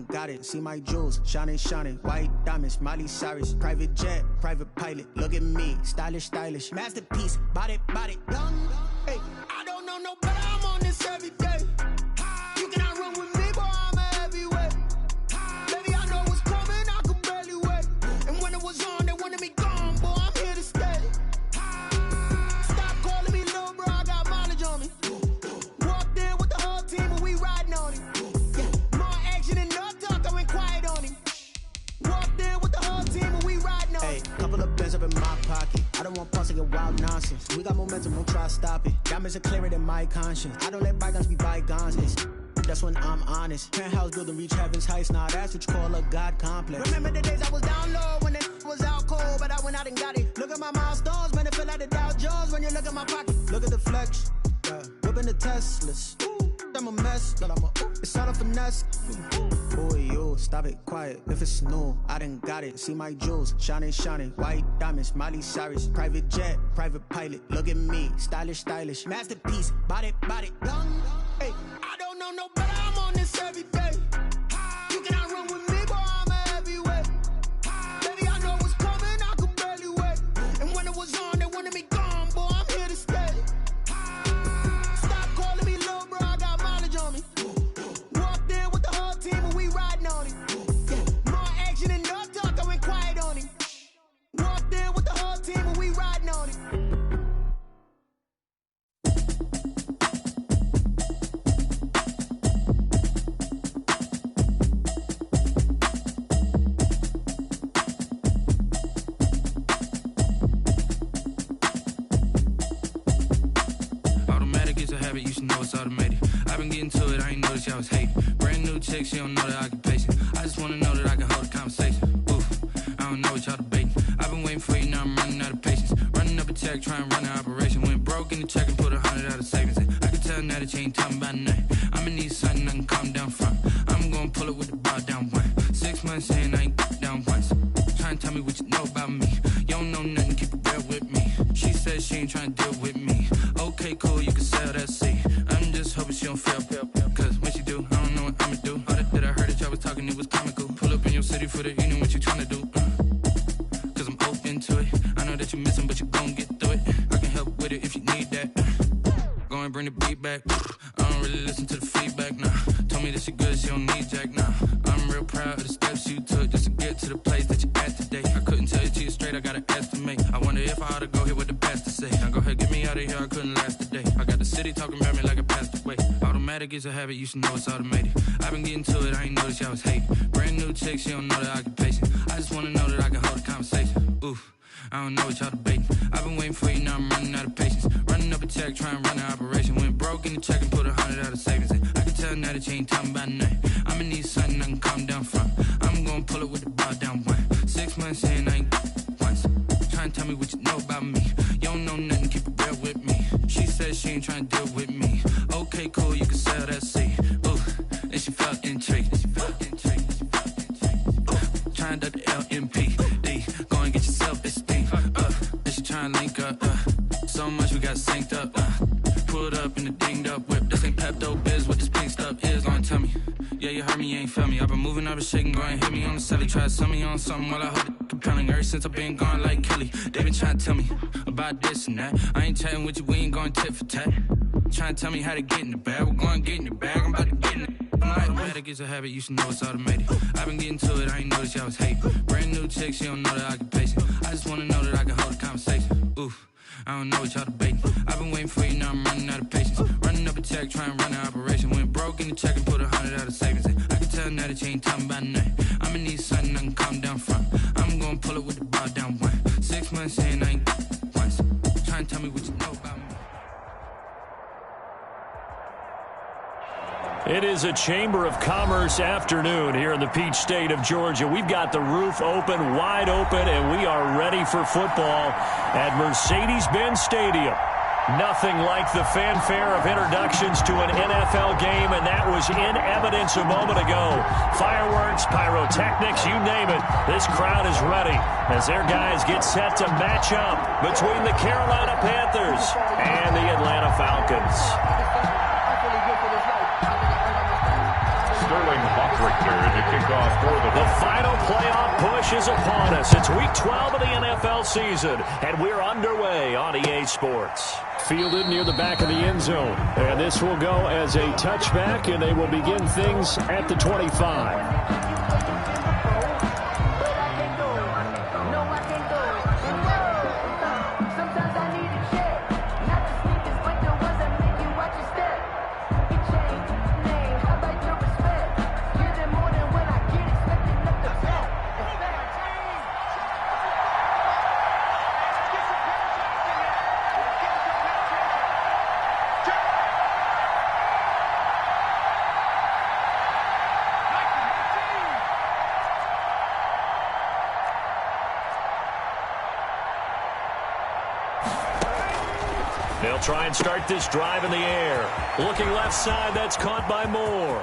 Got it, see my jewels, shining, shining, white diamonds, Miley Cyrus, private jet, private pilot, look at me, stylish, stylish, masterpiece, body, young, hey, I don't know no better, I'm on this every day, you cannot run with me, boy, I'm a heavyweight, baby, I know what's coming, I could barely wait, and when it was on, they wanted me gone, boy, I'm here to stay, stop calling me little bro, I got mileage on me, walked in with the whole team, and we riding on it. Hey, couple of pins up in my pocket. I don't want pulse to get wild nonsense. We got momentum, don't try to stop it. Diamonds are clearer than my conscience. I don't let bygones be bygones. That's when I'm honest. Penthouse building reach heaven's heights. Now that's what you call a God complex. Remember the days I was down low when it was out cold, but I went out and got it. Look at my milestones, man, it feel like the Dow Jones when you look at my pocket. Look at the flex, yeah. Whipping the Teslas. I'm a mess, but it's all a finesse. Boy, you stop it quiet. If it's new, I done got it. See my jewels, shining, shining, white diamonds, Miley Cyrus, private jet, private pilot. Look at me, stylish, stylish, masterpiece, body, young. Hey, I don't know no better. I'm on this every day. You cannot run with me, boy. I'm a heavyweight. Baby, I know what's coming. I could barely wait. And when it was on, they wanted me gone, boy. I'm here to stay. Walked in with the whole team and we riding on it. More action and no talk, I went quiet on it. Walked in with the whole team and we riding on it. Automatic is a habit, you should know it's automated. I've been getting to it, I ain't noticed y'all was hating. Brand new chick, she don't know the occupation. I just wanna know that I can hold a conversation. Oof, I don't know what y'all debating. I've been waiting for you, now I'm running out of patience. Running up a check, trying to run an operation. Went broke in the check and put 100 out of savings in. I can tell now that you ain't talking about nothing. I'ma need something I can calm down from. I'm gonna pull it with the bar down one. 6 months in, I ain't down once. Trying to tell me what you know about me. You don't know nothing, keep it real with me. She says she ain't trying to deal with me. Okay, cool, you can sell that seat. I'm just hoping she don't fail. Cause when she do, I don't know what I'ma do. All that I heard that y'all was talking, it was comical. Pull up in your city for the evening, what you tryna do? Cause I'm open to it. I know that you missing, but you gon' get through it. I can help with it if you need that. Go and bring the beat back. I don't really listen to the feedback, nah. Told me that she good, she don't need jack, nah. I'm real proud of the steps you took just to get to the place that you at today. I couldn't tell you to you straight, I gotta estimate. I wonder if I ought to go here with the best to say. Now go ahead, get me out of here, I couldn't last a day. I got the city talking about me like I passed away. Automatic is a habit, you should know it's automated. I've been getting to it, I ain't noticed y'all was hating. Brand new chick, she don't know the occupation. I just wanna know that I can hold a conversation. Oof, I don't know what y'all debating. I've been waiting for you, now I'm running out of patience. Running up a check, trying to run an operation. Went broke in the check and put 100 out of savings in. I can tell now that you ain't talking about nothing. I'ma need something I can calm down from. I'm gonna pull it with the bar down one. 6 months in, I ain't once. Trying to tell me what you know about me. You don't know nothing, keep it real with me. She says she ain't trying to deal with me. Okay, cool, you can sell that seat. Ooh, and she felt intrigued. Trying to the LMPD. Go and get your self-esteem. And she trying to link up. So much we got synced up. Pulled up in the dinged up whip. This ain't Pepto-Biz, what this pink stuff is. Long tell me. Yeah, you heard me, you ain't felt me. I've been moving, I've been shaking, go and hit me on the celly. Try to sell me on something while I hold it compelling. Ever since I've been gone like Kelly, they been trying to tell me about this and that. I ain't chatting with you, we ain't going tit for tat. Trying to tell me how to get in the bag. We're going to get in the bag, I'm about to get in it. Automatic is a habit, you should know it's automated. I've been getting to it, I ain't noticed y'all was hating. Brand new chick, she don't know the occupation. I just wanna know that I can hold a conversation. Oof, I don't know what y'all debating. I've been waiting for you, now I'm running out of patience. Running up a check, trying to run an operation. Went broke in the check and put 100 out of savings in. I can tell now that you ain't talking about nothing. I'ma need something I can calm down from. I'm gonna pull it with the bar down one. 6 months in, I ain't once. Trying to tell me what you know about me. It is a Chamber of Commerce afternoon here in the Peach State of Georgia. We've got the roof open, wide open, and we are ready for football at Mercedes-Benz Stadium. Nothing like the fanfare of introductions to an NFL game, and that was in evidence a moment ago. Fireworks, pyrotechnics, you name it. This crowd is ready as their guys get set to match up between the Carolina Panthers and the Atlanta Falcons. Sterling Buckler Richter to kick off for the final playoff push is upon us. It's week 12 of the NFL season, and we're underway on EA Sports. Fielded near the back of the end zone, and this will go as a touchback, and they will begin things at the 25. They'll try and start this drive in the air. Looking left side, that's caught by Moore.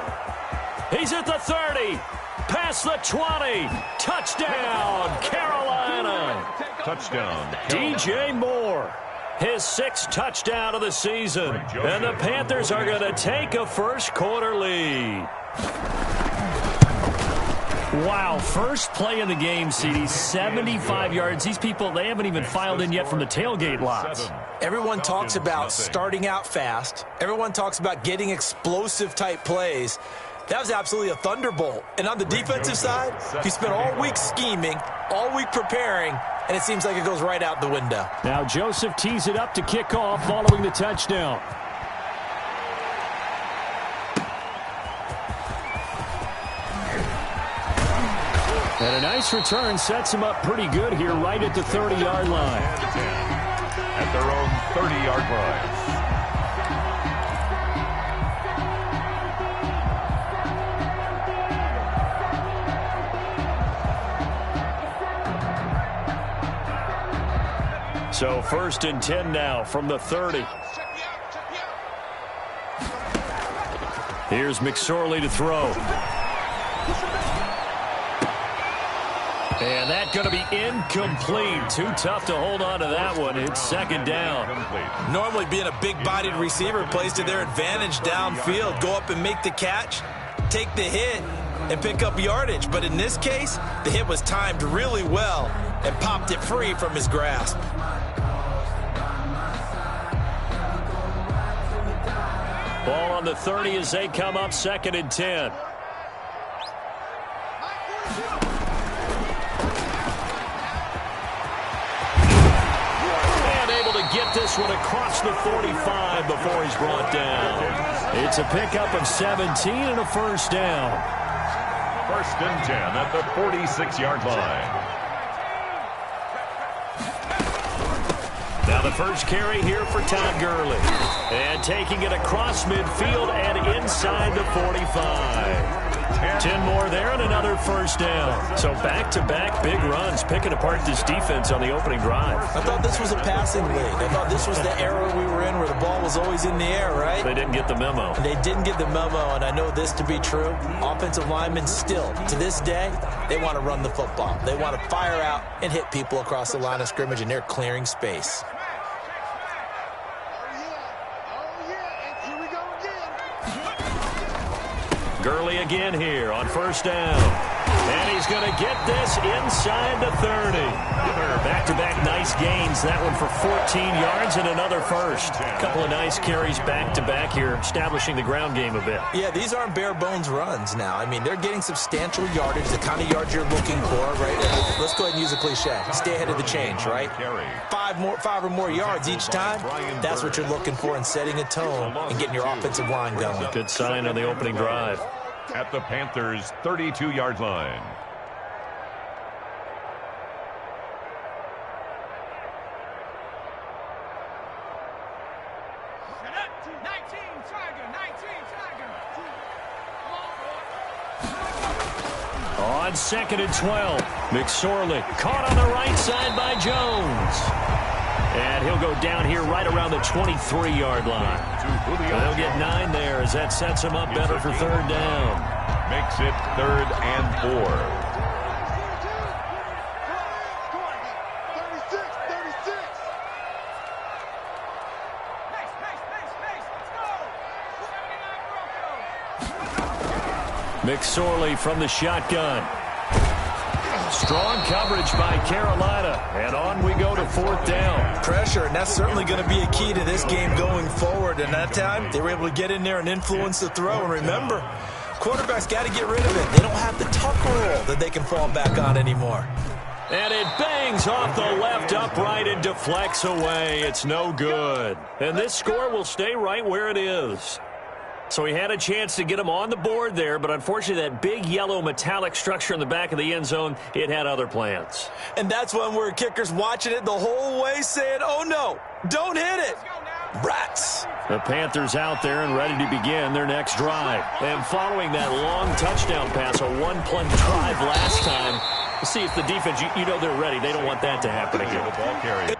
He's at the 30. Past the 20. Touchdown, Carolina. touchdown. DJ Moore, his 6th touchdown of the season. And the Panthers are going to take a first quarter lead. Wow, first play of the game, CD, 75 yards. These people, they haven't even filed in yet from the tailgate lots. Everyone talks about starting out fast. Everyone talks about getting explosive-type plays. That was absolutely a thunderbolt. And on the defensive side, he spent all week scheming, all week preparing, and it seems like it goes right out the window. Now Joseph tees it up to kick off following the touchdown. And a nice return sets him up pretty good here right at the 30-yard line. At their own 30-yard line. So 1st and 10 now from the 30. Here's McSorley to throw. And that's going to be incomplete. Too tough to hold on to that one. It's 2nd down. Normally being a big-bodied receiver plays to their advantage downfield. Go up and make the catch, take the hit, and pick up yardage. But in this case, the hit was timed really well and popped it free from his grasp. Ball on the 30 as they come up 2nd and 10. Get this one across the 45 before he's brought down. It's a pickup of 17 and a first down. 1st and 10 at the 46-yard line. Now the first carry here for Todd Gurley. And taking it across midfield and inside the 45. 10 more there and another first down. So back-to-back big runs, picking apart this defense on the opening drive. I thought this was a passing league. I thought this was the era we were in where the ball was always in the air, right? They didn't get the memo. They didn't get the memo, and I know this to be true. Offensive linemen still, to this day, they want to run the football. They want to fire out and hit people across the line of scrimmage, and they're clearing space. Gurley again here on first down. And he's going to get this inside the 30. Back-to-back nice gains. That one for 14 yards and another first. A couple of nice carries back-to-back here, establishing the ground game a bit. Yeah, these aren't bare-bones runs now. I mean, they're getting substantial yardage, the kind of yards you're looking for, right? Let's go ahead and use a cliche. Stay ahead of the change, right? 5 or more yards each time, that's what you're looking for in setting a tone and getting your offensive line going. Good sign on the opening drive. At the Panthers' 32-yard line. On 2nd and 12, McSorley caught on the right side by Jones. And he'll go down here right around the 23-yard line. They'll get 9 there as that sets him up better for 3rd down. Makes it 3rd and 4. McSorley from the shotgun. Strong coverage by Carolina. And on we go to 4th down. Pressure, and that's certainly going to be a key to this game going forward. And that time, they were able to get in there and influence the throw. And remember, quarterbacks got to get rid of it. They don't have the tuck rule that they can fall back on anymore. And it bangs off the left upright and deflects away. It's no good. And this score will stay right where it is. So he had a chance to get him on the board there, but unfortunately that big yellow metallic structure in the back of the end zone, it had other plans. And that's one where kicker's watching it the whole way saying, oh no, don't hit it. Brats. The Panthers out there and ready to begin their next drive. And following that long touchdown pass, a one-play drive last time, we'll see if the defense, you know they're ready. They don't want that to happen again.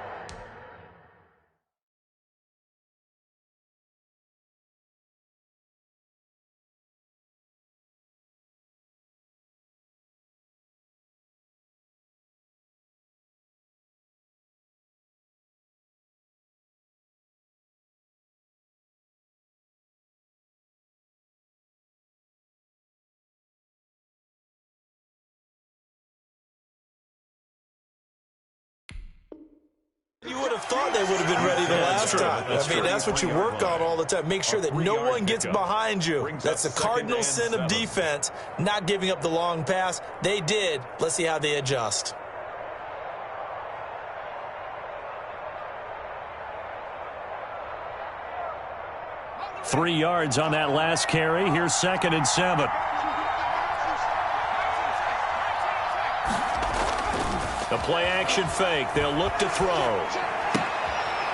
You would have thought they would have been ready the last time. I mean, that's what you work on all the time. Make sure that no one gets behind you. That's the cardinal sin of defense, not giving up the long pass. They did. Let's see how they adjust. Three yards on that last carry. Here's 2nd and 7. The play-action fake. They'll look to throw.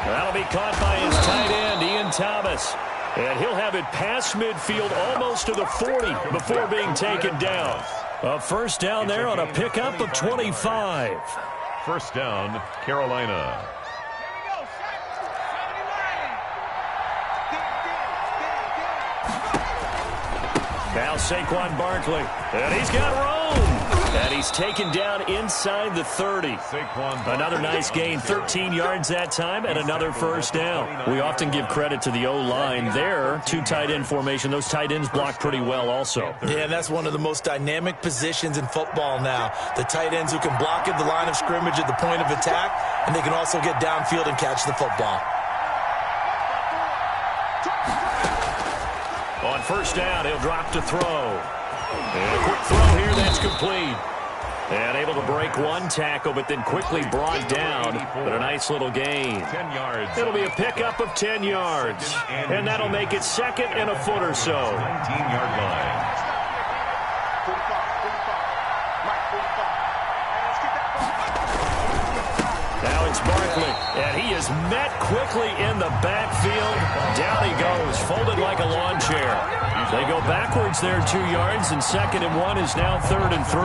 That'll be caught by his tight end, Ian Thomas. And he'll have it past midfield almost to the 40 before being taken down. A first down there on a pickup of 25. First down, Carolina. Now Saquon Barkley. And he's got room. And he's taken down inside the 30. Another nice gain, 13 yards that time, and another first down. We often give credit to the O-line there. Two tight end formation. Those tight ends block pretty well also. Yeah, and that's one of the most dynamic positions in football now. The tight ends who can block at the line of scrimmage at the point of attack, and they can also get downfield and catch the football. On first down, he'll drop to throw. And a quick throw here, that's complete. And able to break one tackle, but then quickly brought down. But a nice little gain. 10 yards. It'll be a pickup of 10 yards. And that'll make it 2nd and a foot or so. 19-yard line. Now it's Barkley, and he is met quickly in the backfield. Down he goes, folded like a lawn chair. They go backwards there 2 yards, and 2nd and 1 is now 3rd and 3.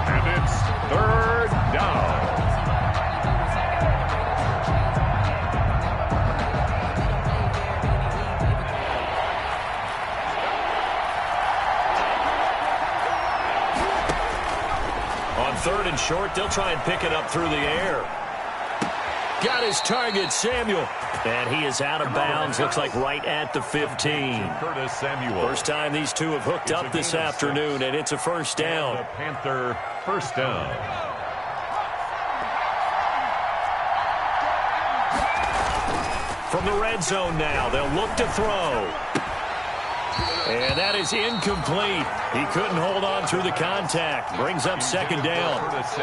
And it's 3rd down. On 3rd and short, they'll try and pick it up through the air. Got his target, Samuel. And he is out of bounds, looks like right at the 15. Curtis Samuel. First time these two have hooked up this afternoon, and it's a first down. The Panther first down. From the red zone now, they'll look to throw. And that is incomplete. He couldn't hold on through the contact. Brings up 2nd down.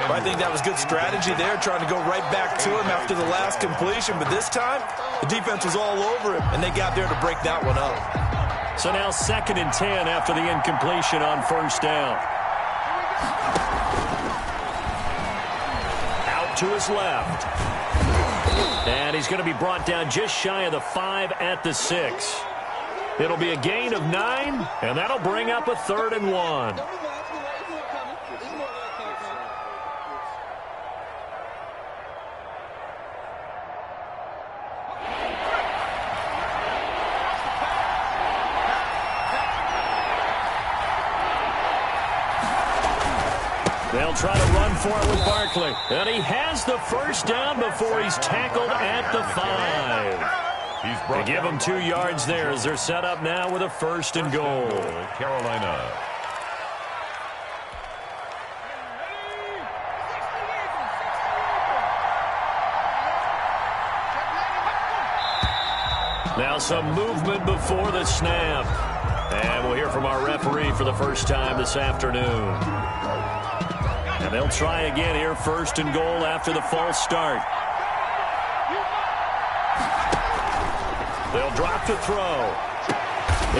I think that was good strategy there, trying to go right back to him after the last completion. But this time, the defense was all over him, and they got there to break that one up. So now 2nd and 10 after the incompletion on first down. Out to his left. And he's going to be brought down just shy of the 5 at the 6. It'll be a gain of 9, and that'll bring up a 3rd and 1. They'll try to run for it with Barkley. And he has the first down before he's tackled at the 5. They give them 2 yards there as they're set up now with a 1st and goal. Carolina. Now some movement before the snap. And we'll hear from our referee for the first time this afternoon. And they'll try again here, 1st and goal after the false start. They'll drop the throw.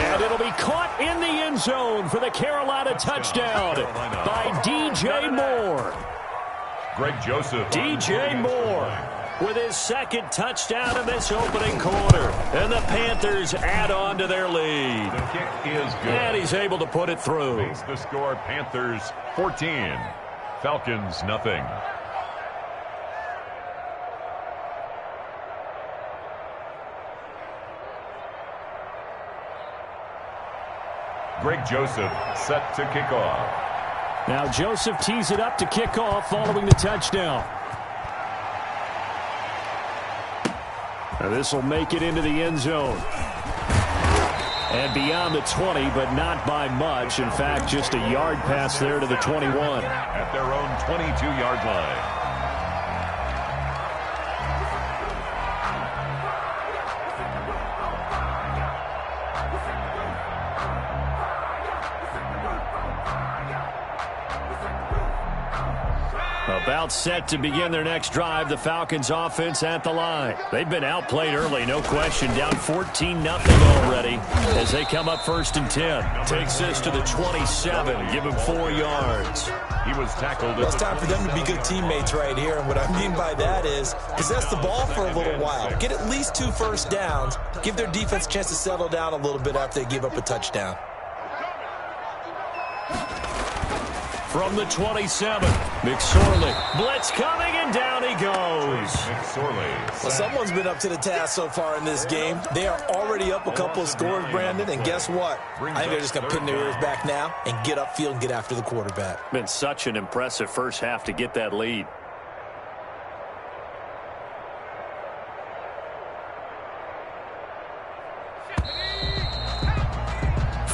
And it'll be caught in the end zone for the Carolina touchdown by DJ Moore. Greg Joseph. DJ Moore with his 2nd touchdown in this opening quarter. And the Panthers add on to their lead. The kick is good. And he's able to put it through. Makes the score Panthers 14. Falcons nothing. Greg Joseph set to kick off. Now Joseph tees it up to kick off following the touchdown. Now this will make it into the end zone. And beyond the 20, but not by much. In fact, just a yard pass there to the 21. At their own 22-yard line. About set to begin their next drive, the Falcons offense at the line. They've been outplayed early, no question. Down 14-0 already as they come up 1st and 10. Takes this to the 27, give him 4 yards. He was tackled. Well, it's time for them to be good teammates right here. And what I mean by that is possess the ball for a little while. Get at least 2 first downs. Give their defense a chance to settle down a little bit after they give up a touchdown. From the 27, McSorley. Blitz coming, and down he goes. McSorley. Well, someone's been up to the task so far in this game. They are already up a couple of scores, Brandon, and guess what? I think they're just going to pin their ears back now and get upfield and get after the quarterback. Been such an impressive first half to get that lead.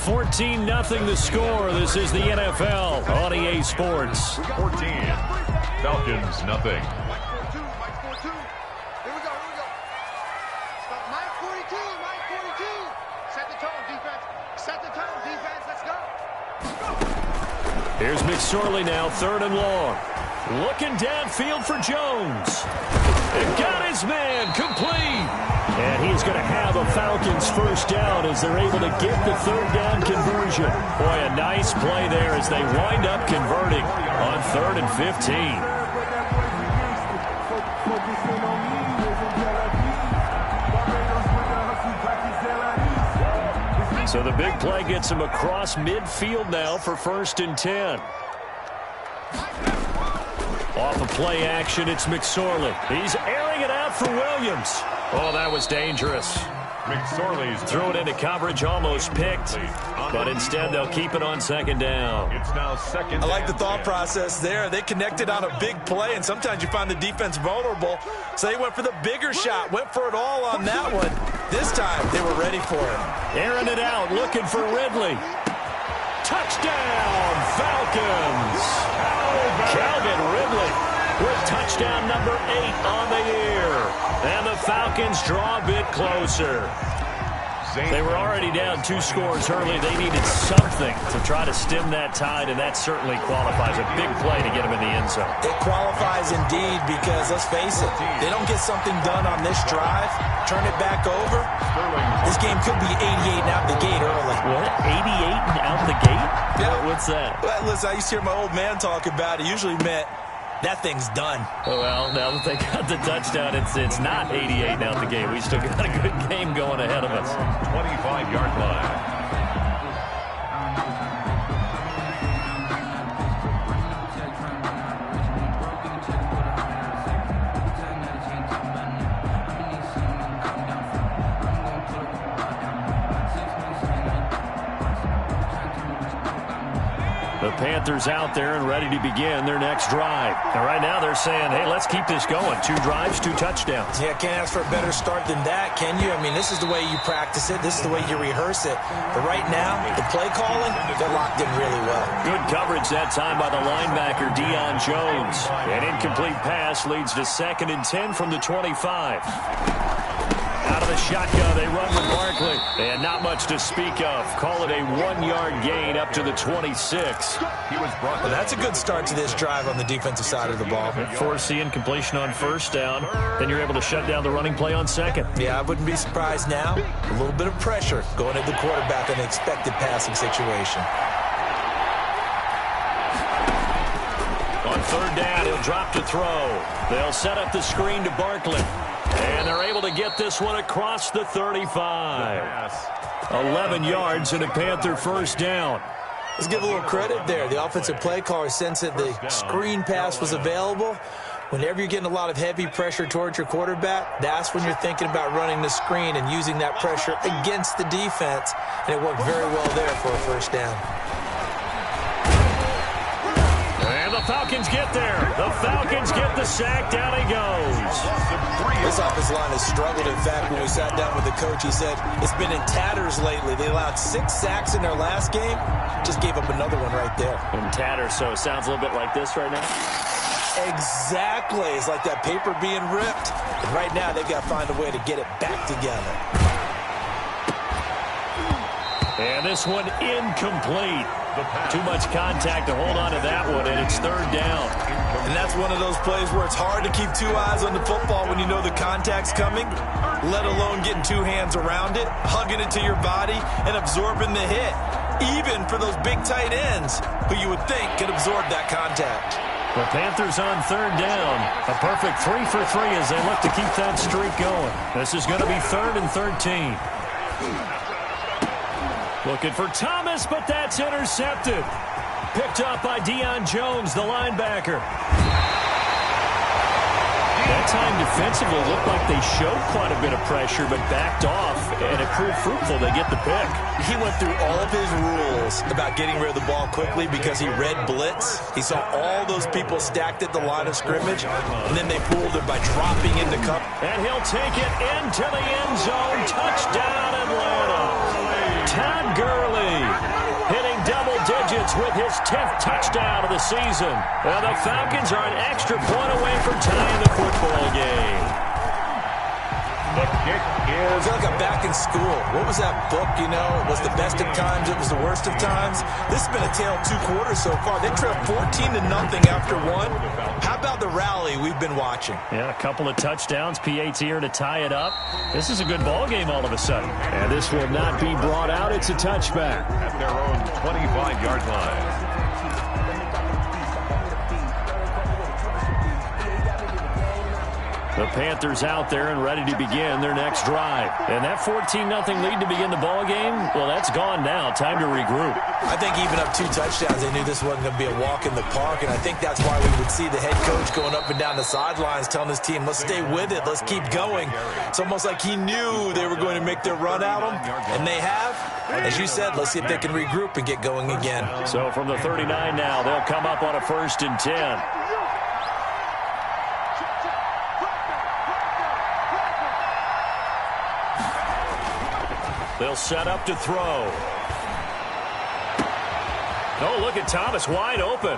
14-0 the score. This is the NFL on EA Sports. 14. Falcons nothing. Here's McSorley now, 3rd and long. Looking downfield for Jones. And got his man complete. And he's going to have a Falcons first down as they're able to get the 3rd down conversion. Boy, a nice play there as they wind up converting on 3rd and 15. So the big play gets him across midfield now for 1st and 10. Off of play action, it's McSorley. He's airing it out for Williams. Oh, that was dangerous. McSorley's threw it into coverage, almost picked, but instead they'll keep it on 2nd down. It's now 2nd. I like the thought process there. They connected on a big play, and sometimes you find the defense vulnerable, so they went for the bigger shot, went for it all on that one. This time, they were ready for it. Airing it out, looking for Ridley. Touchdown, Falcons! Calvin Ridley with touchdown number 8 on the year. And the Falcons draw a bit closer. They were already down 2 scores early. They needed something to try to stem that tide, and that certainly qualifies. A big play to get them in the end zone. It qualifies indeed because, let's face it, they don't get something done on this drive, turn it back over, this game could be 88 and out the gate early. What? 88 and out the gate? Yeah. What's that? Well, listen, I used to hear my old man talk about it. Usually meant that thing's done. Well, now that they got the touchdown, it's not 88 out the gate. We still got a good game going ahead of us. 25-yard line. The Panthers out there and ready to begin their next drive. And right now they're saying, hey, let's keep this going. 2 drives, 2 touchdowns. Yeah, can't ask for a better start than that, can you? I mean, this is the way you practice it. This is the way you rehearse it. But right now, the play calling, they're locked in really well. Good coverage that time by the linebacker, Deion Jones. An incomplete pass leads to 2nd and 10 from the 25. Out of the shotgun, they run with Barkley. And not much to speak of. Call it a 1-yard gain up to the 26. Well, that's a good start to this drive on the defensive side of the ball. Force the incompletion on 1st down. Then you're able to shut down the running play on 2nd. Yeah, I wouldn't be surprised now. A little bit of pressure going at the quarterback in an expected passing situation. On 3rd down, he'll drop to throw. They'll set up the screen to Barkley. And they're able to get this one across the 35. 11 yards and a Panther 1st down. Let's give a little credit there. The offensive play caller sensed that the screen pass was available. Whenever you're getting a lot of heavy pressure towards your quarterback, that's when you're thinking about running the screen and using that pressure against the defense. And it worked very well there for a 1st down. And the Falcons get there. The Falcons get the sack. Down he goes. This offensive line has struggled. In fact, when we sat down with the coach, he said it's been in tatters lately. They allowed 6 sacks in their last game. Just gave up another one right there. In tatters, so it sounds a little bit like this right now. Exactly. It's like that paper being ripped. And right now, they've got to find a way to get it back together. And this one incomplete. Too much contact to hold on to that one, and it's 3rd down. And that's one of those plays where it's hard to keep 2 eyes on the football when you know the contact's coming, let alone getting 2 hands around it, hugging it to your body, and absorbing the hit, even for those big tight ends who you would think could absorb that contact. The Panthers on 3rd down. A perfect 3 for 3 as they look to keep that streak going. This is going to be 3rd and 13. Looking for Thomas, but that's intercepted. Picked up by Deion Jones, the linebacker. That time defensively looked like they showed quite a bit of pressure, but backed off, and it proved fruitful. They get the pick. He went through all of his rules about getting rid of the ball quickly because he read blitz. He saw all those people stacked at the line of scrimmage, and then they pulled him by dropping into cover. And he'll take it into the end zone. Touchdown, Atlanta. Todd Gurley hitting double digits with his 10th touchdown of the season. Well, the Falcons are an extra point away from tying the football game. The kick I is... feel like I'm back in school. What was that book, you know? It was the best of times. It was the worst of times. This has been a tale of 2 quarters so far. They trailed 14-0 after 1. How about the rally we've been watching? Yeah, a couple of touchdowns. PAT here to tie it up. This is a good ball game all of a sudden. And this will not be brought out. It's a touchback. At their own 25-yard line. The Panthers out there and ready to begin their next drive. And that 14-0 lead to begin the ball game, well, that's gone now. Time to regroup. I think even up 2 touchdowns, they knew this wasn't going to be a walk in the park, and I think that's why we would see the head coach going up and down the sidelines telling his team, let's stay with it, let's keep going. It's almost like he knew they were going to make their run at him, and they have. As you said, let's see if they can regroup and get going again. So from the 39 now, they'll come up on a 1st and 10. They'll set up to throw. Oh, look at Thomas, wide open.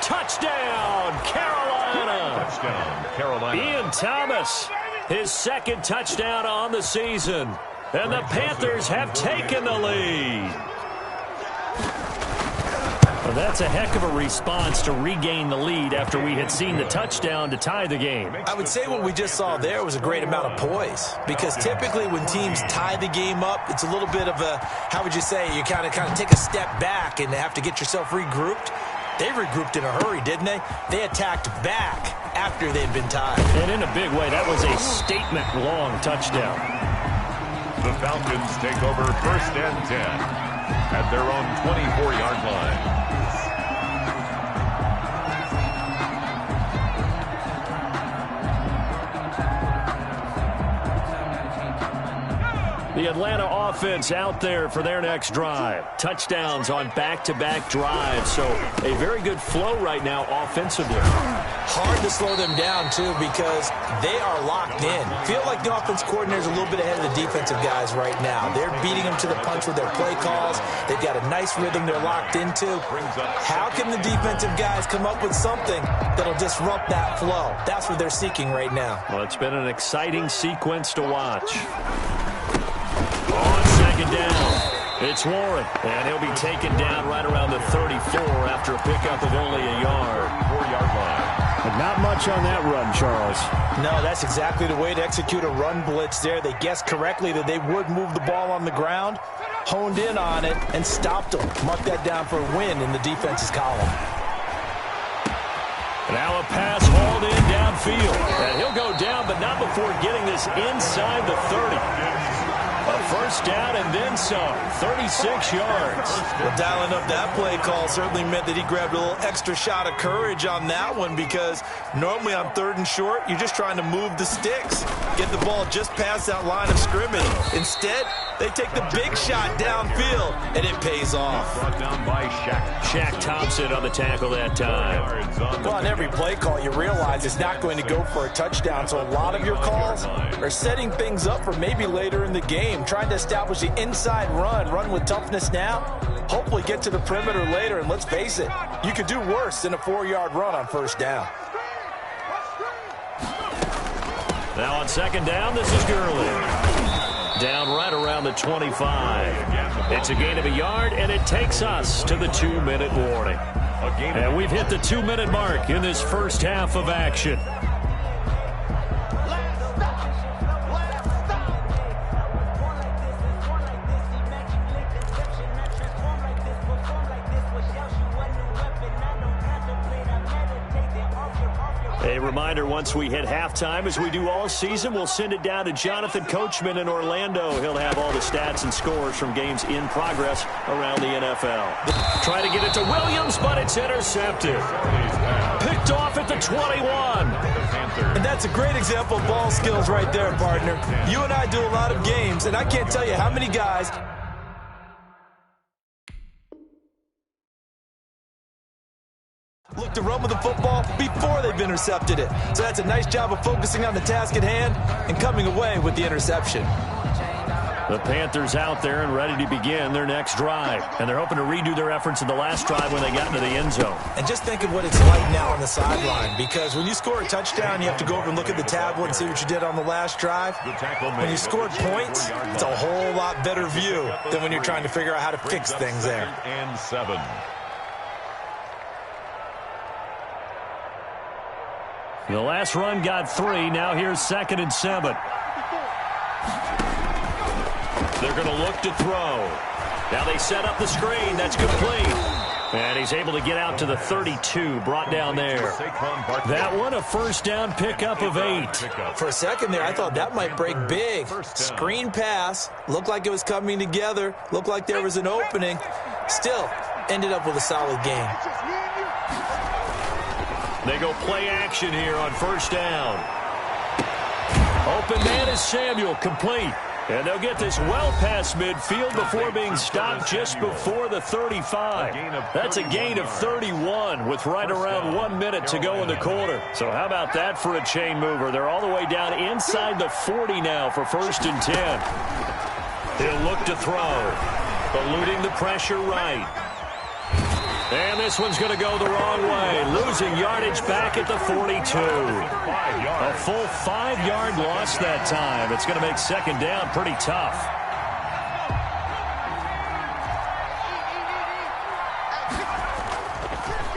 Touchdown, Carolina. Touchdown, Carolina. Ian Thomas, his 2nd touchdown on the season. And the Panthers have taken the lead. Well, that's a heck of a response to regain the lead after we had seen the touchdown to tie the game. I would say what we just saw there was a great amount of poise, because typically when teams tie the game up, it's a little bit of a, how would you say, you kind of take a step back and have to get yourself regrouped. They regrouped in a hurry, didn't they? They attacked back after they'd been tied. And in a big way, that was a statement-long touchdown. The Falcons take over 1st and 10 at their own 24-yard line. The the Atlanta offense out there for their next drive. Touchdowns on back-to-back drives, so a very good flow right now offensively. Hard to slow them down, too, because they are locked in. Feel like the offense coordinator is a little bit ahead of the defensive guys right now. They're beating them to the punch with their play calls. They've got a nice rhythm they're locked into. How can the defensive guys come up with something that'll disrupt that flow? That's what they're seeking right now. Well, it's been an exciting sequence to watch. On second down, it's Warren, and he'll be taken down right around the 34 after a pickup of only a yard. 4-yard line. But not much on that run, Charles. No, that's exactly the way to execute a run blitz there. They guessed correctly that they would move the ball on the ground, honed in on it, and stopped them. Mark that down for a win in the defense's column. Now a pass hauled in downfield. And he'll go down, but not before getting this inside the 30. A first down and then some. 36 yards. Well, dialing up that play call certainly meant that he grabbed a little extra shot of courage on that one, because normally on 3rd and short, you're just trying to move the sticks, get the ball just past that line of scrimmage. Instead, they take the big shot downfield, and it pays off. Brought down by Shaq Thompson on the tackle that time. Well, on every play call, you realize it's not going to go for a touchdown, so a lot of your calls are setting things up for maybe later in the game, trying to establish the inside run with toughness now, hopefully get to the perimeter later, and let's face it, you could do worse than a 4-yard run on first down. Now on second down, this is Gurley. Down right around the 25. It's a gain of a yard, and it takes us to the 2-minute warning. And we've hit the 2-minute mark in this first half of action. A reminder, once we hit halftime, as we do all season, we'll send it down to Jonathan Coachman in Orlando. He'll have all the stats and scores from games in progress around the NFL. Try to get it to Williams, but it's intercepted. Picked off at the 21. And that's a great example of ball skills right there, partner. You and I do a lot of games, and I can't tell you how many guys look to run with the football before they've intercepted it. So that's a nice job of focusing on the task at hand and coming away with the interception. The Panthers out there and ready to begin their next drive. And they're hoping to redo their efforts in the last drive when they got into the end zone. And just think of what it's like now on the sideline, because when you score a touchdown, you have to go over and look at the tablet and see what you did on the last drive. When you scored points, it's a whole lot better view than when you're trying to figure out how to fix things there. And 7. The last run got 3. Now here's 2nd and 7. They're going to look to throw. Now they set up the screen. That's complete. And he's able to get out to the 32, brought down there. That one, a first down pickup of 8. For a second there, I thought that might break big. Screen pass. Looked like it was coming together. Looked like there was an opening. Still, ended up with a solid gain. They go play action here on first down. Open man is Samuel, complete. And they'll get this well past midfield before being stopped just before the 35. That's a gain of 31 with right around 1 minute to go in the quarter. So how about that for a chain mover? They're all the way down inside the 40 now for 1st and 10. He'll look to throw, eluding the pressure right. And this one's going to go the wrong way, losing yardage back at the 42. A full 5-yard loss that time. It's going to make second down pretty tough.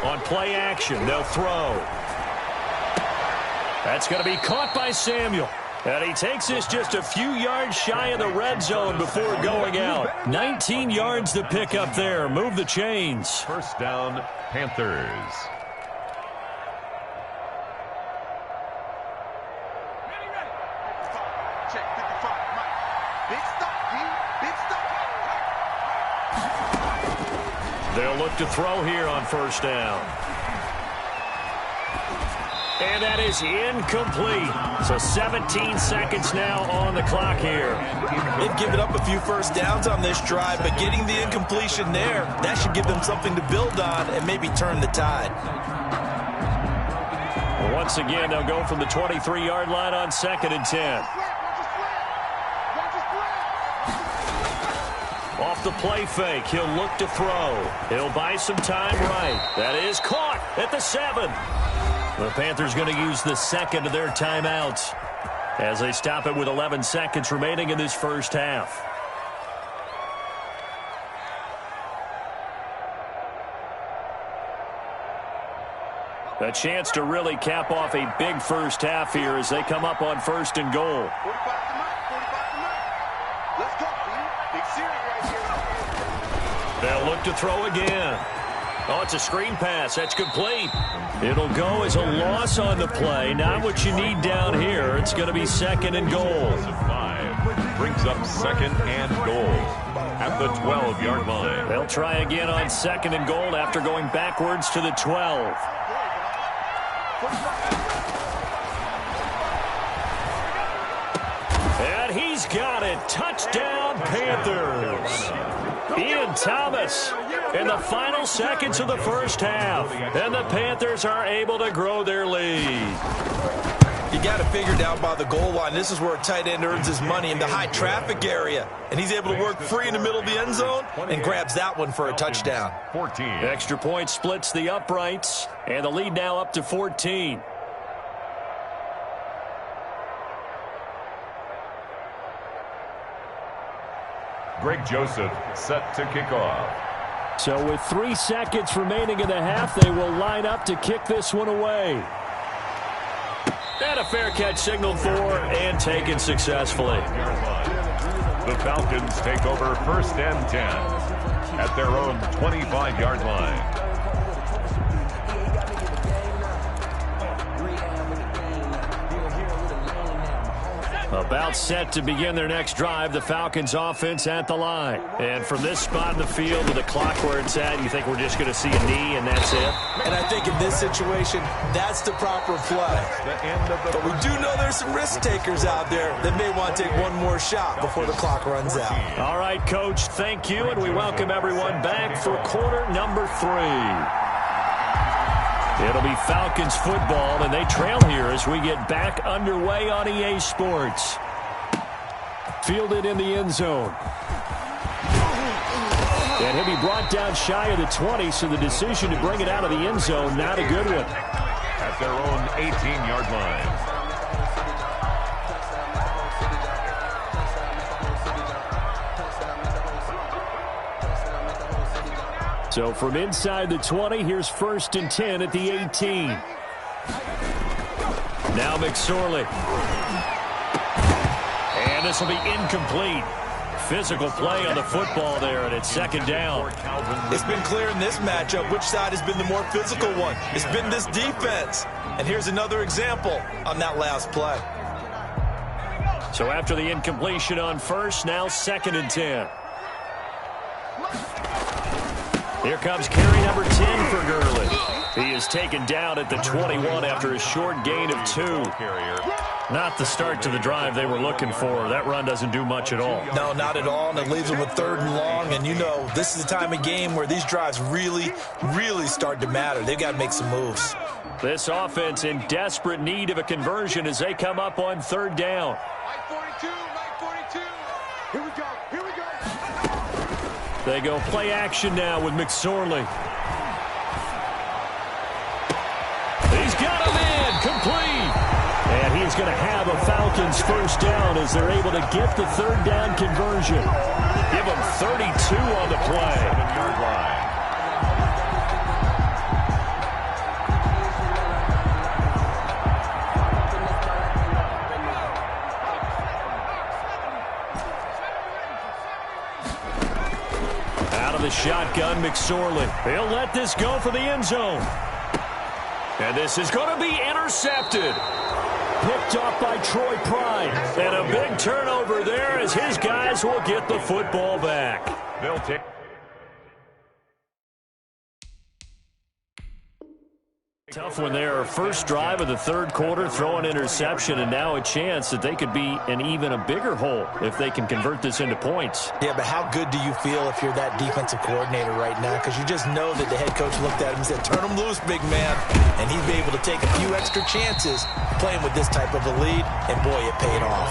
On play action, they'll throw. That's going to be caught by Samuel. And he takes this just a few yards shy of the red zone before going out. 19 yards to pick up there. Move the chains. First down, Panthers. They'll look to throw here on first down. And that is incomplete. So 17 seconds now on the clock here. They've given up a few first downs on this drive, but getting the incompletion there, that should give them something to build on and maybe turn the tide. Once again, they'll go from the 23-yard line on 2nd and 10. Off the play fake, he'll look to throw. He'll buy some time right. That is caught at the 7. The Panthers going to use the second of their timeouts as they stop it with 11 seconds remaining in this first half. A chance to really cap off a big first half here as they come up on 1st and goal. 45 to Let's go, big series right here. They'll look to throw again. Oh, it's a screen pass. That's complete. It'll go as a loss on the play. Not what you need down here. It's going to be 2nd and goal. 5 brings up 2nd and goal at the 12-yard line. They'll try again on 2nd and goal after going backwards to the 12. And he's got it. Touchdown, Panthers. Ian Thomas in the final seconds of the first half. And the Panthers are able to grow their lead. You got to figure down by the goal line. This is where a tight end earns his money, in the high traffic area. And he's able to work free in the middle of the end zone and grabs that one for a touchdown. 14. Extra point splits the uprights. And the lead now up to 14. Greg Joseph set to kick off. So with 3 seconds remaining in the half, they will line up to kick this one away. And a fair catch signaled for and taken successfully. The Falcons take over 1st and 10 at their own 25-yard line. About set to begin their next drive, the Falcons offense at the line. And from this spot in the field with the clock where it's at, you think we're just going to see a knee and that's it? And I think in this situation, that's the proper play. But we do know there's some risk takers out there that may want to take one more shot before the clock runs out. All right, Coach, thank you, and we welcome everyone back for quarter number 3. It'll be Falcons football, and they trail here as we get back underway on EA Sports. Fielded in the end zone. And he'll be brought down shy of the 20, so the decision to bring it out of the end zone, not a good one. At their own 18-yard line. So from inside the 20, here's 1st and 10 at the 18. Now McSorley. And this will be incomplete. Physical play on the football there, and it's 2nd down. It's been clear in this matchup which side has been the more physical one. It's been this defense. And here's another example on that last play. So after the incompletion on 1st, now 2nd and 10. Here comes carry number 10 for Gurley. He is taken down at the 21 after a short gain of 2. Not the start to the drive they were looking for. That run doesn't do much at all. No, not at all, and it leaves them with 3rd and long. And you know, this is the time of game where these drives really, really start to matter. They've got to make some moves. This offense in desperate need of a conversion as they come up on 3rd down. Mike 42. Here we go. They go play action now with McSorley. He's got a man complete. And he's going to have a Falcons 1st down as they're able to get the 3rd down conversion. Give them 32 on the play. 7-yard line. The shotgun, McSorley. He'll let this go for the end zone. And this is going to be intercepted. Picked off by Troy Pride. And a big turnover there as his guys will get the football back. They'll take Tough one there. First drive of the third quarter, throw an interception, and now a chance that they could be in even a bigger hole if they can convert this into points. Yeah, but how good do you feel if you're that defensive coordinator right now? Because you just know that the head coach looked at him and said, turn him loose, big man. And he'd be able to take a few extra chances playing with this type of a lead, and boy, it paid off.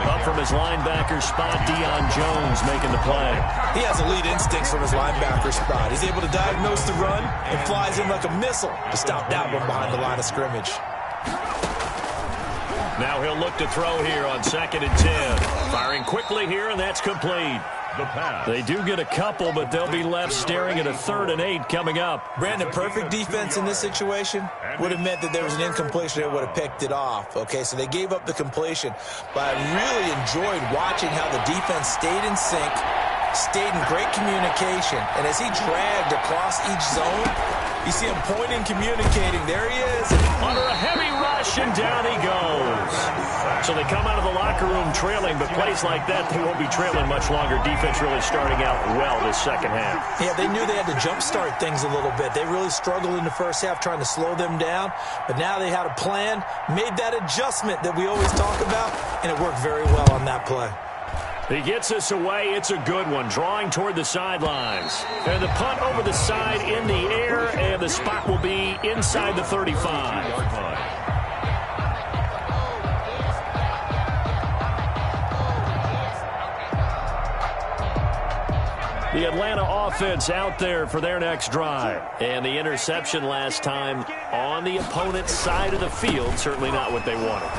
Up from his linebacker spot, Deion Jones making the play. He has elite instincts from his linebacker spot. He's able to diagnose the run and flies in like a missile to stop that one behind the line of scrimmage. Now he'll look to throw here on 2nd and 10. Firing quickly here, and that's complete. The pass. They do get a couple, but they'll be left staring at a 3rd and 8 coming up. Brandon, perfect defense in this situation would have meant that there was an incompletion that would have picked it off. Okay, so they gave up the completion, but I really enjoyed watching how the defense stayed in sync, stayed in great communication, and as he dragged across each zone, you see him pointing, communicating. There he is. Under a heavy rush, and down he goes. So they come out of the locker room trailing, but plays like that, they won't be trailing much longer. Defense really starting out well this second half. Yeah, they knew they had to jumpstart things a little bit. They really struggled in the first half trying to slow them down, but now they had a plan, made that adjustment that we always talk about, and it worked very well on that play. He gets us away. It's a good one. Drawing toward the sidelines. And the punt over the side in the air, and the spot will be inside the 35. The Atlanta offense out there for their next drive. And the interception last time on the opponent's side of the field. Certainly not what they wanted.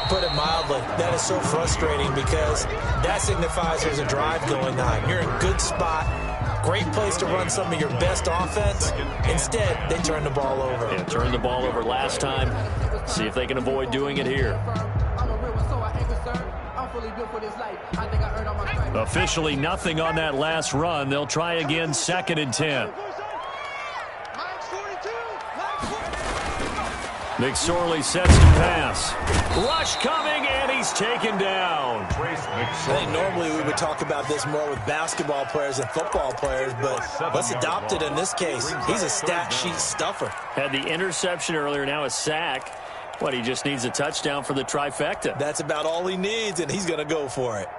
Put it mildly, that is so frustrating because that signifies there's a drive going on. You're in a good spot, great place to run some of your best offense. Instead, they turn the ball over. Yeah, turned the ball over last time. See if they can avoid doing it here. Officially nothing on that last run. They'll try again, 2nd and 10. McSorley sets to pass. Rush coming, and he's taken down. I think normally we would talk about this more with basketball players and football players, but let's adopt it in this case. He's a stat sheet stuffer. Had the interception earlier, now a sack. What, he just needs a touchdown for the trifecta. That's about all he needs, and he's going to go for it.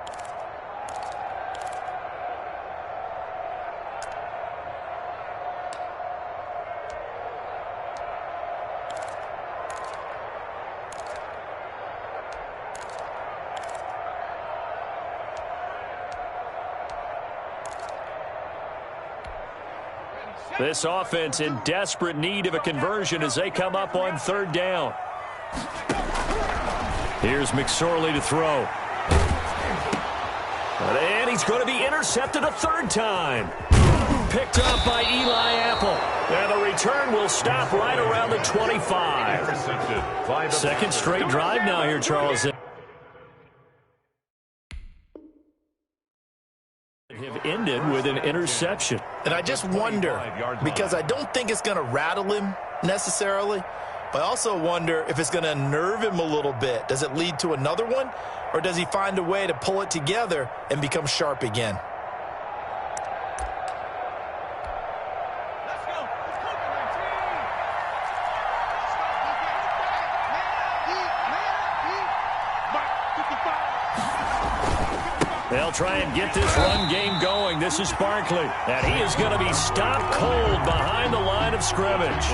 This offense in desperate need of a conversion as they come up on 3rd down. Here's McSorley to throw. And he's going to be intercepted a 3rd time. Picked up by Eli Apple. And the return will stop right around the 25. 2nd straight drive now here, Charles. Have ended with an interception. And I just wonder, because I don't think it's going to rattle him necessarily, but I also wonder if it's going to unnerve him a little bit. Does it lead to another one, or does he find a way to pull it together and become sharp again? They'll try and get this run game going. This is Barkley. And he is going to be stopped cold behind the line of scrimmage.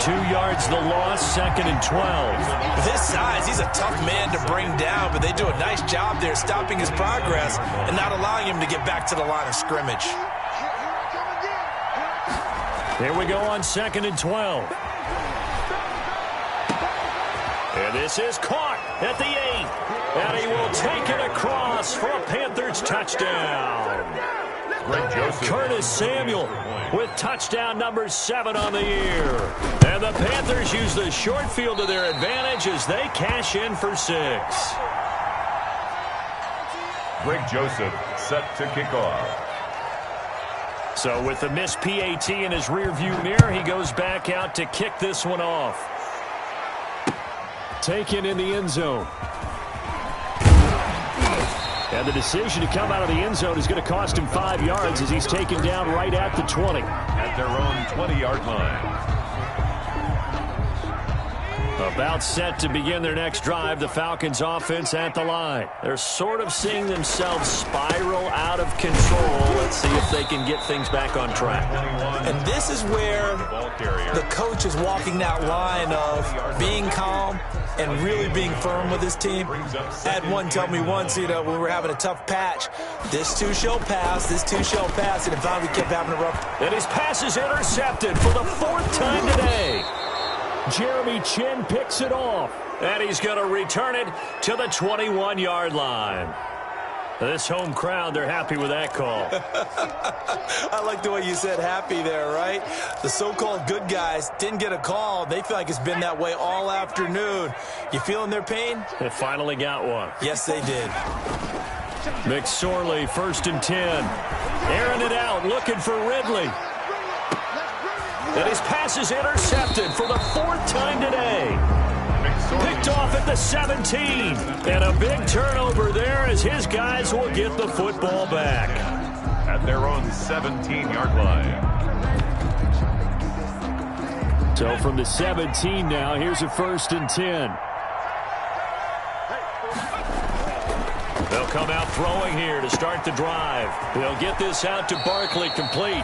2 yards the loss, 2nd and 12. With his size, he's a tough man to bring down, but they do a nice job there stopping his progress and not allowing him to get back to the line of scrimmage. Here we go on 2nd and 12. And this is caught at the 8. And he will take it across for a Panthers touchdown. Curtis Samuel with touchdown number 7 on the year. And the Panthers use the short field to their advantage as they cash in for 6. Greg Joseph set to kick off. So with the missed PAT in his rearview mirror, he goes back out to kick this one off. Taken in the end zone. And the decision to come out of the end zone is going to cost him 5 yards as he's taken down right at the 20. At their own 20-yard line. About set to begin their next drive, the Falcons offense at the line. They're sort of seeing themselves spiral out of control. Let's see if they can get things back on track. And this is where the coach is walking that line of being calm and really being firm with his team. I had one tell me once, when we were having a tough patch, this too shall pass, and it finally kept having a rough. And his pass is intercepted for the 4th time today. Jeremy Chin picks it off, and he's going to return it to the 21-yard line. This home crowd, they're happy with that call. I like the way you said happy there, right? The so-called good guys didn't get a call. They feel like it's been that way all afternoon. You feeling their pain? They finally got one. Yes, they did. McSorley, 1st and 10. Airing it out, looking for Ridley. And his pass is intercepted for the 4th time today. Picked off at the 17. And a big turnover there as his guys will get the football back. At their own 17-yard line. So from the 17 now, here's a 1st and 10. They'll come out throwing here to start the drive. They'll get this out to Barkley, complete.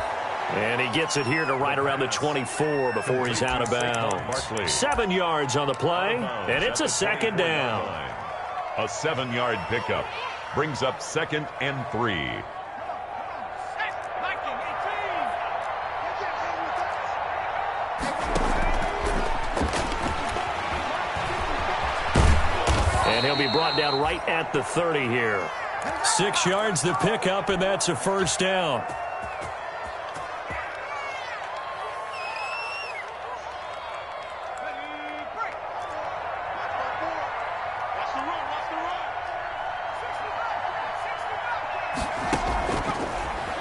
And he gets it here to right around the 24 before he's out of bounds. 7 yards on the play, and it's a 2nd down. A 7-yard pickup brings up 2nd and 3. And he'll be brought down right at the 30 here. 6 yards the pickup, and that's a 1st down.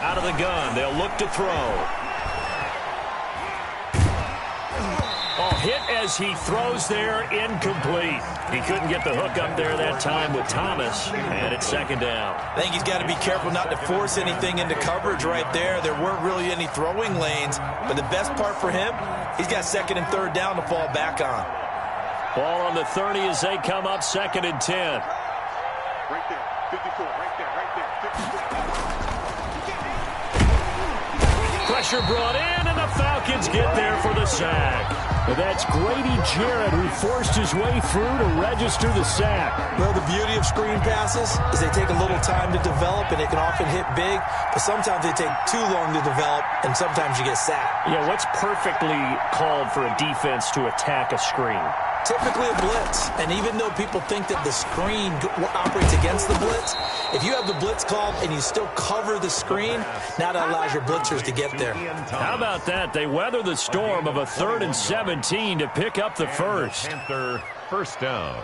Out of the gun, they'll look to throw. Hit as he throws there, incomplete. He couldn't get the hook up there that time with Thomas, and it's 2nd down. I think he's got to be careful not to force anything into coverage right there. There weren't really any throwing lanes, but the best part for him, he's got 2nd and 3rd down to fall back on. Ball on the 30 as they come up 2nd and 10. Right there, 54, right there, 54. Pressure brought in, and the Falcons get there for the sack. That's Grady Jarrett who forced his way through to register the sack. Well, the beauty of screen passes is they take a little time to develop, and they can often hit big, but sometimes they take too long to develop, and sometimes you get sacked. Yeah, what's perfectly called for a defense to attack a screen? Typically a blitz, and even though people think that the screen operates against the blitz, if you have the blitz called and you still cover the screen, now that allows your blitzers to get there. How about that? They weather the storm of a 3rd and 17 to pick up the 1st. Panther 1st down.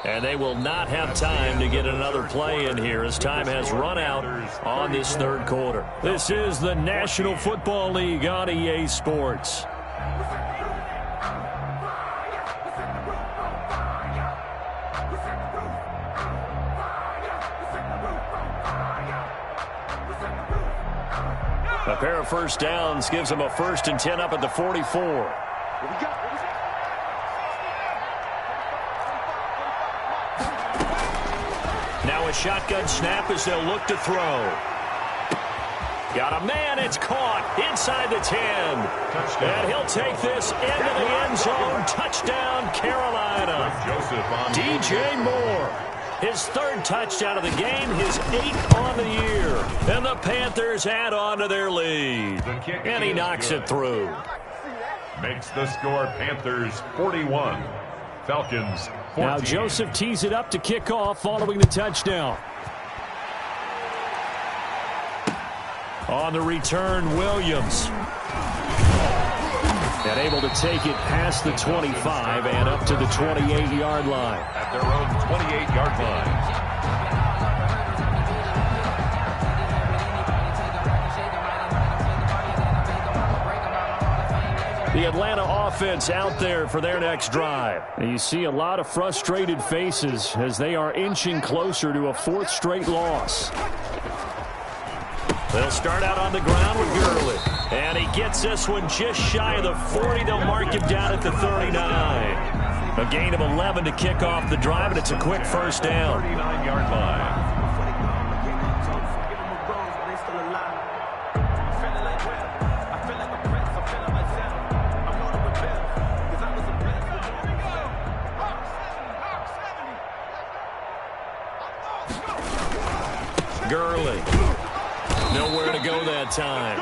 And they will not have time to get another play in here as time has run out on this 3rd quarter. This is the National Football League on EA Sports. A pair of 1st downs gives them a 1st and 10 up at the 44. Now a shotgun snap as they'll look to throw. Got a man, it's caught inside the 10. And he'll take this into the end zone. Touchdown, Carolina. DJ Moore. His 3rd touchdown of the game, his 8th on the year. And the Panthers add on to their lead. And he knocks it through. Makes the score Panthers 41. Falcons 14. Now Joseph tees it up to kick off following the touchdown. On the return, Williams. And able to take it past the 25 and up to the 28-yard line. At their own 28-yard line. The Atlanta offense out there for their next drive. And you see a lot of frustrated faces as they are inching closer to a 4th straight loss. They'll start out on the ground with Gurley. And he gets this one just shy of the 40. They'll mark him down at the 39. A gain of 11 to kick off the drive, and it's a quick first down. 39-yard line. Gurley. Nowhere to go that time.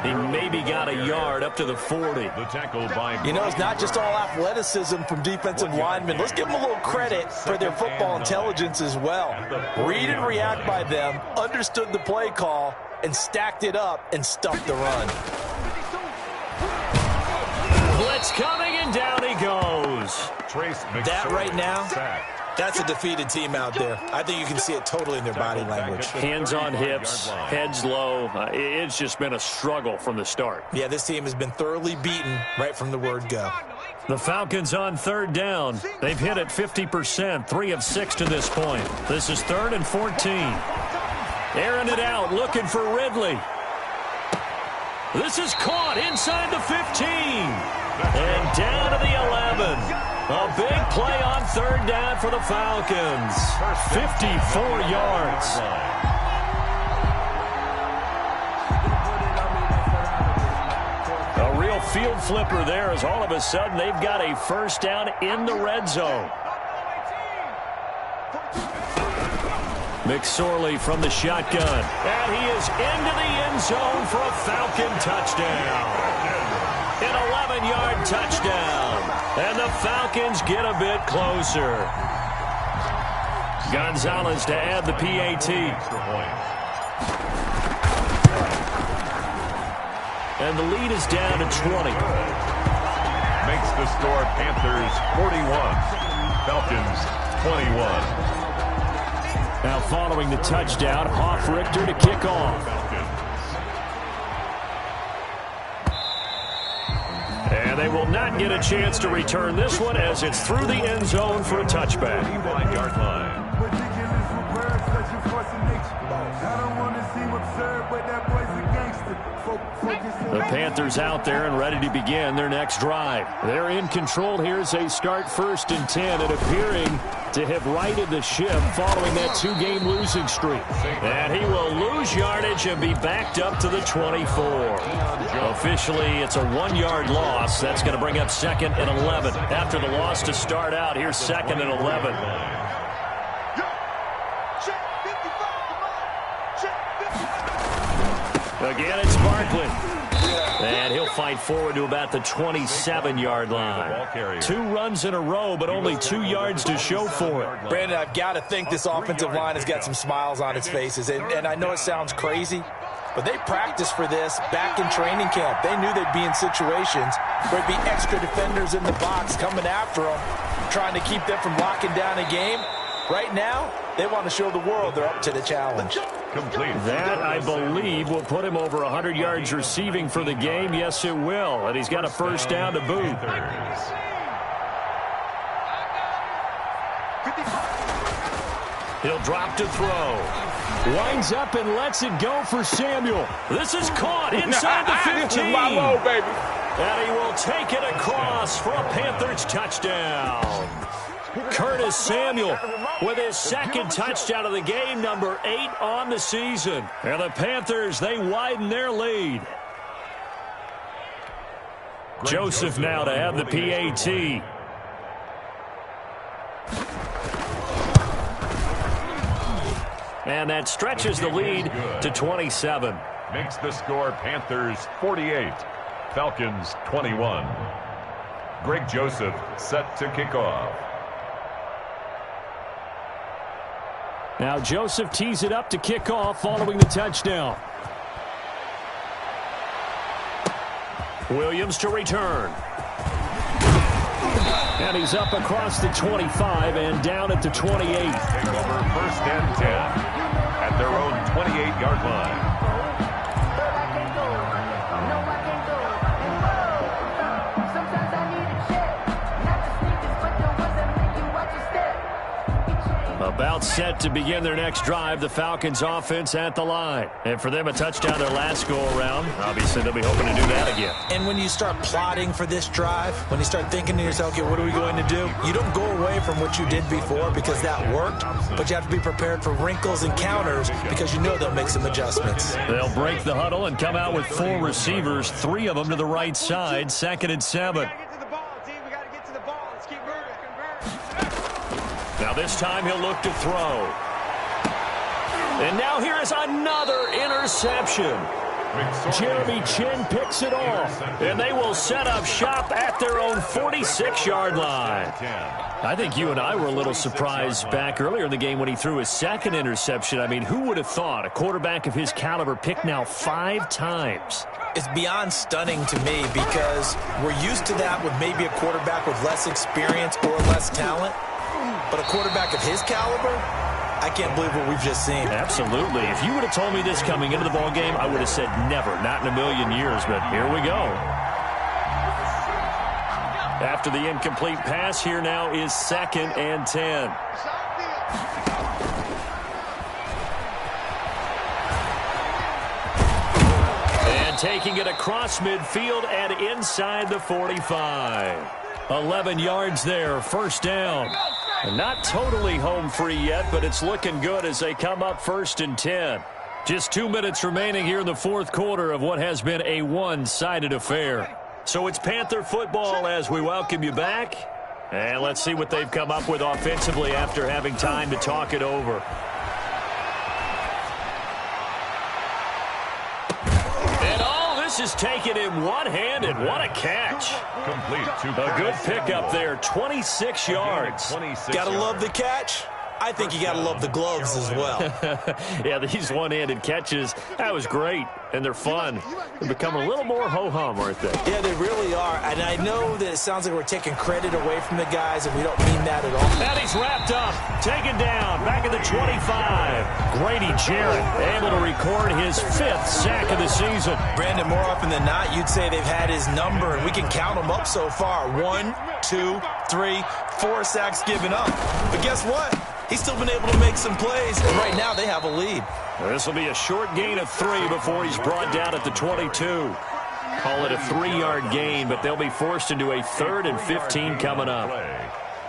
He maybe got a yard up to the 40. The tackle by You know, it's not just all athleticism from defensive linemen. Let's give them a little credit for their football intelligence as well. Read and react by them, understood the play call, and stacked it up and stuffed the run. Blitz coming, and down he goes. That right now, that's a defeated team out there. I think you can see it totally in their body language. Hands on hips, heads low. It's just been a struggle from the start. Yeah, this team has been thoroughly beaten right from the word go. The Falcons on third down. They've hit it 50%, 3 of 6 to this point. This is 3rd and 14. Airing it out, looking for Ridley. This is caught inside the 15. And down to the 11. A big play on third down for the Falcons. 54 yards. A real field flipper there as all of a sudden they've got a first down in the red zone. McSorley from the shotgun. And he is into the end zone for a Falcon touchdown. An 11-yard touchdown. And the Falcons get a bit closer. Gonzalez to add the PAT. And the lead is down to 20. Makes the score Panthers 41, Falcons 21. Now following the touchdown, Hoff-Richter to kick off. And they will not get a chance to return this one as it's through the end zone for a touchback. 5-yard line. The Panthers out there and ready to begin their next drive. They're in control here as they start 1st and 10 and appearing to have righted the ship following that 2-game losing streak. And he will lose yardage and be backed up to the 24. Officially, it's a 1-yard loss. That's going to bring up 2nd and 11. After the loss to start out, here's 2nd and 11. Again, it's Barkley. And he'll fight forward to about the 27-yard line. 2 runs in a row, but only 2 yards to show for it. Brandon, I've got to think this offensive line has got some smiles on its faces. And I know it sounds crazy, but they practiced for this back in training camp. They knew they'd be in situations where there'd be extra defenders in the box coming after them, trying to keep them from locking down a game. Right now, they want to show the world they're up to the challenge. Complete. That, I believe, will put him over 100 yards receiving for the game. Yes, it will. And he's got a first down to boot. He'll drop to throw. Winds up and lets it go for Samuel. This is caught inside the 15. My low, baby. And he will take it across for a Panthers touchdown. Curtis Samuel with his 2nd touchdown of the game, number 8 on the season. And the Panthers, they widen their lead. Joseph now to have the PAT. And that stretches the lead to 27. Makes the score Panthers 48, Falcons 21. Greg Joseph set to kick off. Now Joseph tees it up to kick off following the touchdown. Williams to return. And he's up across the 25 and down at the 28. Take over 1st and 10 at their own 28-yard line. About set to begin their next drive, the Falcons offense at the line. And for them, a touchdown their last go-around. Obviously, they'll be hoping to do that again. And when you start plotting for this drive, when you start thinking to yourself, okay, what are we going to do? You don't go away from what you did before because that worked, but you have to be prepared for wrinkles and counters because you know they'll make some adjustments. They'll break the huddle and come out with 4 receivers, 3 of them to the right side, 2nd and 7. Now this time he'll look to throw. And now here is another interception. Jeremy Chin picks it off. And they will set up shop at their own 46-yard line. I think you and I were a little surprised back earlier in the game when he threw his 2nd interception. I mean, who would have thought a quarterback of his caliber picked now 5 times? It's beyond stunning to me because we're used to that with maybe a quarterback with less experience or less talent. But a quarterback of his caliber, I can't believe what we've just seen. Absolutely. If you would have told me this coming into the ball game, I would have said never, not in a million years. But here we go. After the incomplete pass, here now is 2nd and 10. And taking it across midfield and inside the 45. 11 yards there, 1st down. And not totally home free yet, but it's looking good as they come up 1st and 10. Just 2 minutes remaining here in the 4th quarter of what has been a one-sided affair. So it's Panther football as we welcome you back. And let's see what they've come up with offensively after having time to talk it over. And all this is taken in one-handed. What a catch. A good pickup there, 26 yards. Gotta love the catch. I think you got to love the gloves as well. Yeah, these one-handed catches, that was great, and they're fun. They become a little more ho-hum, aren't they? Yeah, they really are, and I know that it sounds like we're taking credit away from the guys, and we don't mean that at all. And he's wrapped up, taken down, back at the 25. Grady Jarrett able to record his 5th sack of the season. Brandon, more often than not, you'd say they've had his number, and we can count them up so far. 1, 2, 3, 4 sacks given up. But guess what? He's still been able to make some plays, and right now they have a lead. This will be a short gain of 3 before he's brought down at the 22. Call it a 3-yard gain, but they'll be forced into a 3rd and 15 coming up.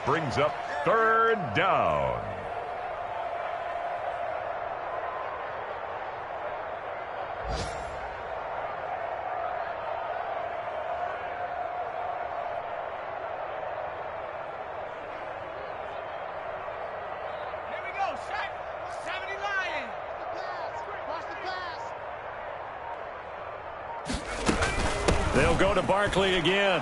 Brings up 3rd down. They'll go to Barkley again.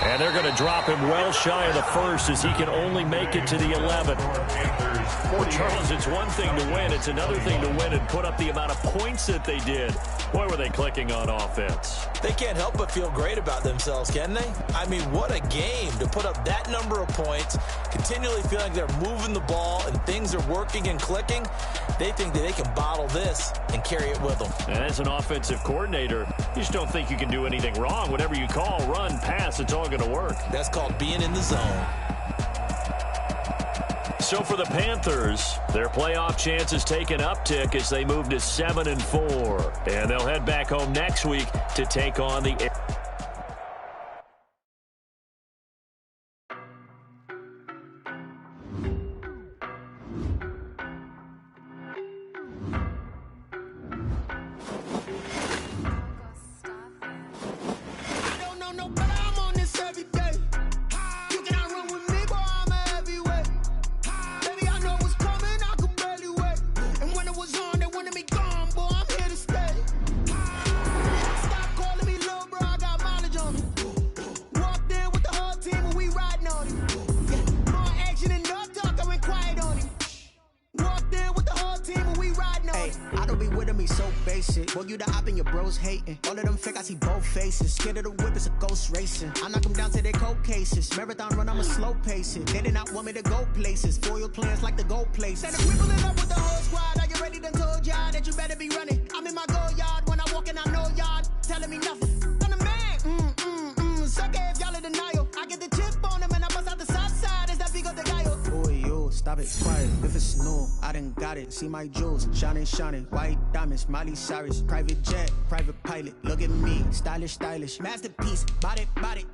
And they're going to drop him well shy of the 1st as he can only make it to the 11. Charles, it's one thing to win. It's another thing to win and put up the amount of points that they did. Boy, were they clicking on offense. They can't help but feel great about themselves, can they? I mean, what a game to put up that number of points, continually feeling like they're moving the ball and things are working and clicking. They think that they can bottle this and carry it with them. And as an offensive coordinator, you just don't think you can do anything wrong. Whatever you call, run, pass, it's all going to work. That's called being in the zone. So for the Panthers, their playoff chances take an uptick as they move to 7-4. And they'll head back home next week to take on the... Boy, you the op and your bros hating. All of them fake, I see both faces. Scared of the whip, it's a ghost racing. I knock them down to their cold cases. Marathon run, I'ma slow pace it. They did not want me to go places. Foil plans like the go places. And if we pulling up with the whole squad, are you ready? Done told y'all that you better be running. I'm in my go yard. When I walk in, I know y'all telling me nothing. I'm the man. Suck it if y'all in denial. I get the chip on them and I bust out the sauce. If it's new, I done got it. See my jewels, shining, shining. White diamonds, Miley Cyrus. Private jet, private pilot. Look at me, stylish, stylish. Masterpiece, body, body.